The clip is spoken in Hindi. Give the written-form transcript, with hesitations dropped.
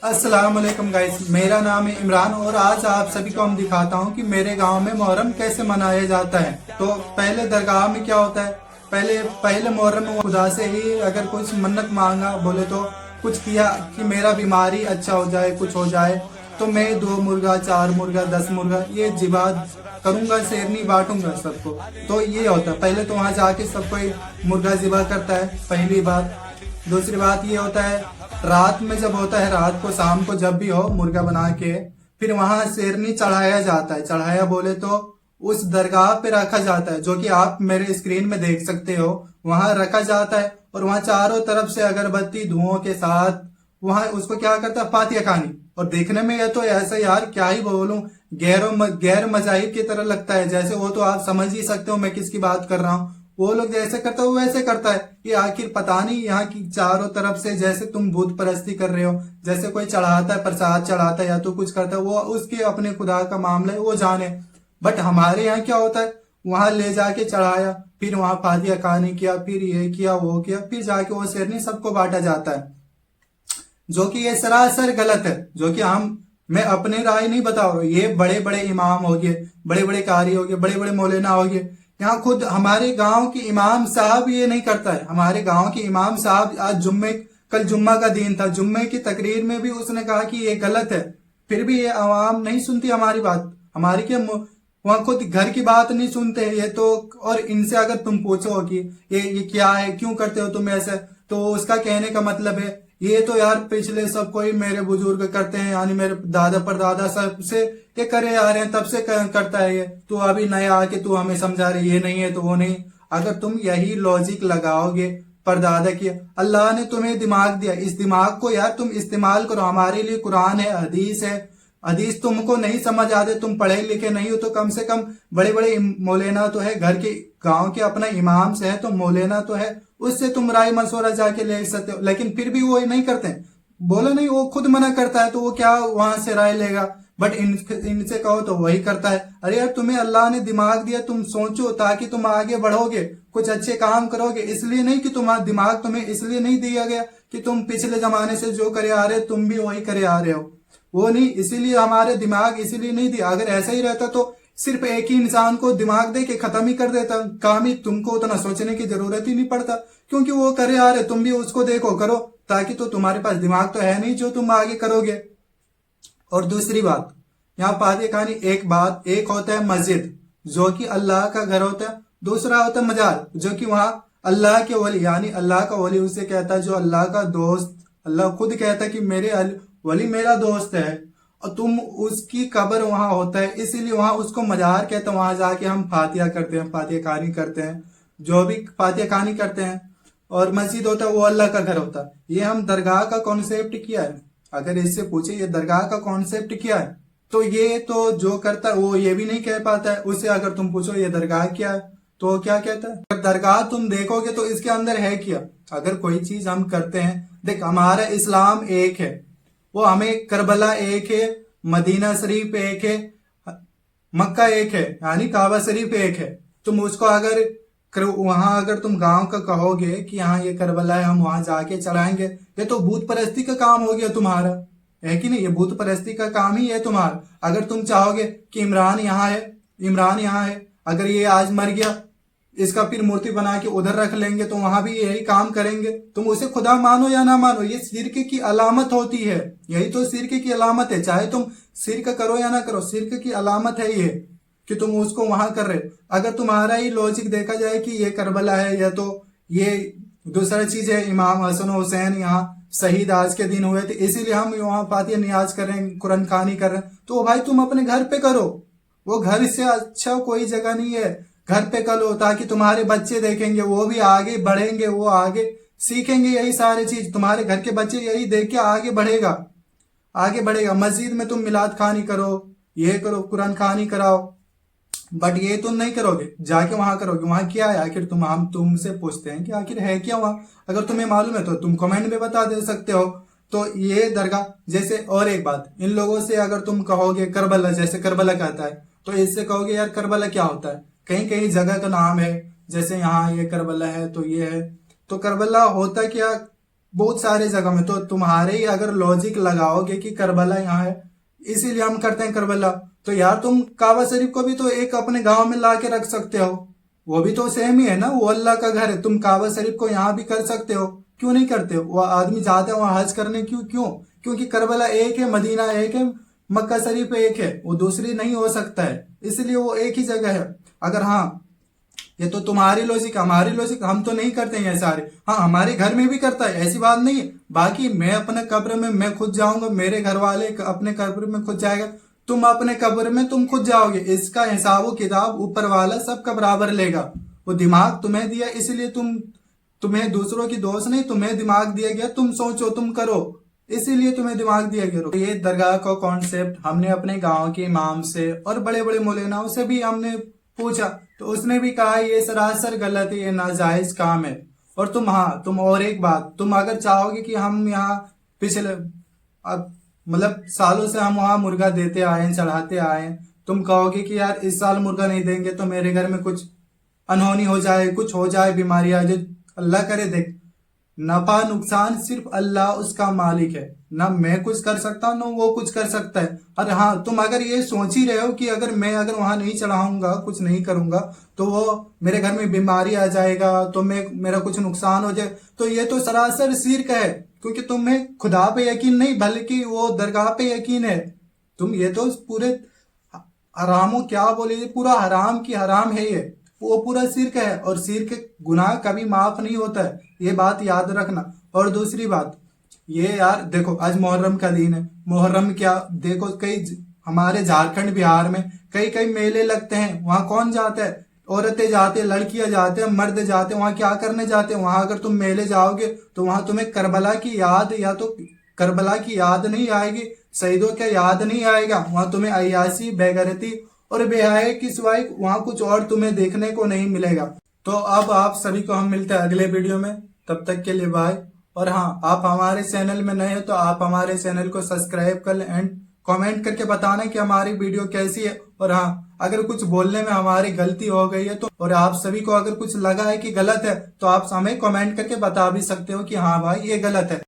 अस्सलाम वालेकुम गाइस, मेरा नाम है इमरान और आज आप सभी को हम दिखाता हूँ कि मेरे गांव में मुहर्रम कैसे मनाया जाता है। तो पहले दरगाह में क्या होता है, पहले पहले मुहर्रम में खुदा से ही अगर कुछ मन्नत मांगा, बोले तो कुछ किया कि मेरा बीमारी अच्छा हो जाए, कुछ हो जाए, तो मैं 2 मुर्गा, 4 मुर्गा, 10 मुर्गा ये जिबा करूंगा, शेरनी बांटूंगा सबको। तो ये होता है, पहले तो वहां जाके सब कोई मुर्गा जिबा करता है, पहली बात। दूसरी बात ये होता है, रात में जब होता है, रात को शाम को जब भी हो मुर्गा बना के फिर वहां शेरनी चढ़ाया जाता है। चढ़ाया बोले तो उस दरगाह पे रखा जाता है, जो कि आप मेरे स्क्रीन में देख सकते हो। वहां रखा जाता है और वहां चारों तरफ से अगरबत्ती धुओं के साथ वहां उसको क्या करता है, फातिया खानी। और देखने में ये तो ऐसा यार क्या ही बोलूं, गैर मजाहिब की तरह लगता है। जैसे वो तो आप समझ ही सकते हो मैं किसकी बात कर रहा हूँ। वो लोग जैसे करता है वो वैसे करता है। ये आखिर पता नहीं, यहाँ की चारों तरफ से जैसे तुम भूत परस्ती कर रहे हो, जैसे कोई चढ़ाता है, प्रसाद चढ़ाता है या तो कुछ करता है, वो उसके अपने खुदा का मामला है, वो जाने। बट हमारे यहाँ क्या होता है, वहां ले जाके चढ़ाया, फिर वहां फातिया खानी किया, फिर ये किया वो किया, फिर जाके वो शेरनी सबको बांटा जाता है, जो कि ये सरासर गलत है। जो कि मैं अपनी राय नहीं बता रहा हूँ, ये बड़े बड़े इमाम हो गए, बड़े बड़े कारी हो गए, बड़े बड़े मौलाना हो गए, यहाँ खुद हमारे गांव के इमाम साहब ये नहीं करता है। हमारे गांव के इमाम साहब आज कल जुम्मा का दिन था, जुम्मे की तकरीर में भी उसने कहा कि ये गलत है। फिर भी ये आवाम नहीं सुनती हमारी बात। हमारी क्या वहाँ खुद घर की बात नहीं सुनते हैं ये तो। और इनसे अगर तुम पूछो कि ये क्या है, क्यों करते हो तुम ऐसे, तो उसका कहने का मतलब है ये तो यार पिछले सब कोई मेरे बुजुर्ग करते हैं, यानी मेरे दादा परदादा सब से ये करे आ रहे हैं, तब से करता है ये। तू अभी नया आके तू हमें समझा रही ये नहीं है तो वो नहीं। अगर तुम यही लॉजिक लगाओगे परदादा की, अल्लाह ने तुम्हें दिमाग दिया, इस दिमाग को यार तुम इस्तेमाल करो। हमारे लिए कुरान है, हदीस है। हदीस तुमको नहीं समझ आते, तुम पढ़े लिखे नहीं हो, तो कम से कम बड़े बड़े मौलाना तो है, घर के गांव के अपना इमाम से है तो मौलाना तो है, उससे तुम राय मशवरा जाके ले सकते हो। लेकिन फिर भी वो नहीं करते। बोला नहीं, वो खुद मना करता है तो वो क्या वहां से राय लेगा। बट इनसे कहो तो वही करता है। अरे यार, तुम्हें अल्लाह ने दिमाग दिया, तुम सोचो ताकि तुम आगे बढ़ोगे, कुछ अच्छे काम करोगे। इसलिए नहीं कि तुम्हारा दिमाग तुम्हें इसलिए नहीं दिया गया कि तुम पिछले जमाने से जो करे आ रहे तुम भी वही करे आ रहे हो, वो नहीं। इसीलिए हमारे दिमाग इसीलिए नहीं दिया। अगर ऐसा ही रहता तो सिर्फ एक ही इंसान को दिमाग दे के खत्म ही कर देता काम ही, तुमको उतना सोचने की जरूरत ही नहीं पड़ता। क्योंकि वो करे आ रहे, तुम भी उसको देखो करो, ताकि तो तुम्हारे पास दिमाग तो है नहीं जो तुम आगे करोगे। और दूसरी बात, यहाँ फातिहा कहानी एक होता है मस्जिद, जो कि अल्लाह का घर होता है। दूसरा होता है मजार, जो कि वहां अल्लाह के वली, यानी अल्लाह का वली उसे कहता है जो अल्लाह का दोस्त। अल्लाह खुद कहता है कि मेरे वली मेरा दोस्त है, और तुम उसकी कब्र वहां होता है, इसीलिए वहां उसको मजार कहते हैं। वहां जाके हम फातिहा करते हैं, फातिहा कहानी करते हैं, जो भी फातिहा कहानी करते हैं। और मस्जिद होता है वो अल्लाह का घर होता है। ये हम दरगाह का कॉन्सेप्ट किया है। अगर इससे पूछे ये दरगाह का कॉन्सेप्ट क्या है, तो ये तो जो करता है वो ये भी नहीं कह पाता है। उससे अगर तुम पूछो ये दरगाह क्या है, तो क्या कहता है। अगर दरगाह तुम देखोगे तो इसके अंदर है क्या। अगर कोई चीज हम करते हैं, देख हमारा इस्लाम एक है, वो हमें करबला एक है, मदीना शरीफ एक है, मक्का एक है, यानी काबा शरीफ एक है। तुम उसको अगर वहां अगर तुम गांव का कहोगे कि हाँ ये करबला है, हम वहां जाके चढ़ाएंगे, ये तो भूत परस्ती का काम हो गया तुम्हारा, है कि नहीं। ये भूत परस्ती का काम ही है तुम्हारा। अगर तुम चाहोगे कि इमरान यहाँ है, इमरान यहाँ है, अगर ये आज मर गया, इसका फिर मूर्ति बना के उधर रख लेंगे, तो वहां भी यही काम करेंगे। तुम उसे खुदा मानो या ना मानो, ये शिर्क की अलामत होती है। यही तो शिर्क की अलामत है, चाहे तुम शिर्क करो या ना करो, शिर्क की अलामत है ये कि तुम उसको वहां कर रहे। अगर तुम्हारा ही लॉजिक देखा जाए कि ये करबला है या तो ये दूसरा चीज है, इमाम हसन हुसैन यहाँ शहीद आज के दिन हुए थे, इसीलिए हम वहां फातिहा नियाज कर रहे हैं, कुरान खानी कर रहे हैं, तो भाई तुम अपने घर पे करो। वो घर से अच्छा कोई जगह नहीं है, घर पे करो, ताकि तुम्हारे बच्चे देखेंगे, वो भी आगे बढ़ेंगे, वो आगे सीखेंगे यही सारी चीज। तुम्हारे घर के बच्चे यही देख के आगे बढ़ेगा, आगे बढ़ेगा। मस्जिद में तुम मिलाद खानी करो, ये करो, कुरान खानी कराओ, बट ये तुम नहीं करोगे, जाके वहां करोगे। वहां क्या है आखिर, हम तुमसे पूछते हैं कि आखिर है क्या वहां। अगर तुम्हें मालूम है तो तुम कमेंट में बता दे सकते हो। तो ये दरगाह जैसे, और एक बात, इन लोगों से अगर तुम कहोगे करबला, जैसे करबला कहता है, तो इससे कहोगे यार करबला क्या होता है, कहीं कहीं जगह का नाम है, जैसे यहाँ ये करबला है तो ये है। तो करबला होता क्या, बहुत सारे जगह में। तो तुम्हारे ही अगर लॉजिक लगाओगे कि करबला यहाँ है इसीलिए हम करते हैं करबला, तो यार तुम काबा शरीफ को भी तो एक अपने गांव में ला के रख सकते हो, वो भी तो सेम ही है ना, वो अल्लाह का घर है। तुम काबा शरीफ को यहाँ भी कर सकते हो, क्यों नहीं करते हो? वो आदमी जाते हैं वहां हज करने, क्यों क्यों? क्योंकि करबला एक है, मदीना एक है, मक्का शरीफ एक है, वो दूसरी नहीं हो सकता है, इसलिए वो एक ही जगह है। अगर हाँ, ये तो तुम्हारी लॉजिक, हमारी लॉजिक, हम तो नहीं करते हैं ये सारे। हाँ, हमारे घर में भी करता है, ऐसी बात नहीं है। बाकी मैं अपने कब्र में मैं खुद जाऊंगा, मेरे घर वाले अपने कब्र में खुद जाएगा, तुम अपने कब्र में तुम खुद जाओगे। इसका हिसाब किताब ऊपर वाला सबका बराबर लेगा। वो दिमाग तुम्हें दिया इसलिए तुम्हें दूसरों की दोस्त नहीं, तुम्हें दिमाग दिया गया, तुम सोचो, तुम करो, इसीलिए तुम्हें दिमाग दिया गया। तो ये दरगाह का कॉन्सेप्ट हमने अपने गांव के इमाम से और बड़े बड़े मौलानाओं से भी हमने पूछा, तो उसने भी कहा ये सरासर गलत है, ये नाजायज काम है। और तुम और एक बात, तुम अगर चाहोगे कि हम यहाँ पिछले अब मतलब सालों से हम वहां मुर्गा देते आए हैं, चढ़ाते आए हैं, तुम कहोगे कि यार इस साल मुर्गा नहीं देंगे तो मेरे घर में कुछ अनहोनी हो जाए, कुछ हो जाए, बीमारी आ जाए, अल्लाह करे। देख, नफा नुकसान सिर्फ अल्लाह उसका मालिक है, ना मैं कुछ कर सकता हूँ ना वो कुछ कर सकता है। अरे हाँ, तुम अगर ये सोच ही रहे हो कि अगर मैं वहां नहीं चढ़ाऊंगा, कुछ नहीं करूंगा तो वो मेरे घर में बीमारी आ जाएगा, तो मेरा कुछ नुकसान हो जाए, तो ये तो सरासर शिर्क है, क्योंकि तुम्हें खुदा पे यकीन नहीं बल्कि वो दरगाह पे यकीन है। तुम ये तो पूरे हरामों क्या बोले, पूरा हराम की हराम है ये, वो पूरा शिर्क है, और शिर्क गुनाह कभी माफ नहीं होता है, ये बात याद रखना। और दूसरी बात ये यार देखो, आज मुहर्रम का दिन है, मुहर्रम क्या देखो, हमारे झारखंड बिहार में कई कई मेले लगते हैं, वहां कौन जाता है? औरतें जाते हैं, लड़कियां जाते हैं, मर्द जाते हैं, वहां क्या करने जाते हैं? वहां अगर तुम मेले जाओगे तो वहां तुम्हें करबला की याद, या तो करबला की याद नहीं आएगी, शहीदों का याद नहीं आएगा, वहां तुम्हें अय्याशी, बेगैरती और बेहयाई की सिवाय वहां कुछ और तुम्हें देखने को नहीं मिलेगा। तो अब आप सभी को हम मिलते हैं अगले वीडियो में, तब तक के लिए बाय। और हाँ, आप हमारे चैनल में नए हो तो आप हमारे चैनल को सब्सक्राइब कर लें एंड कमेंट करके बताना कि हमारी वीडियो कैसी है। और हाँ, अगर कुछ बोलने में हमारी गलती हो गई है तो, और आप सभी को अगर कुछ लगा है कि गलत है, तो आप हमें कमेंट करके बता भी सकते हो कि हाँ भाई ये गलत है।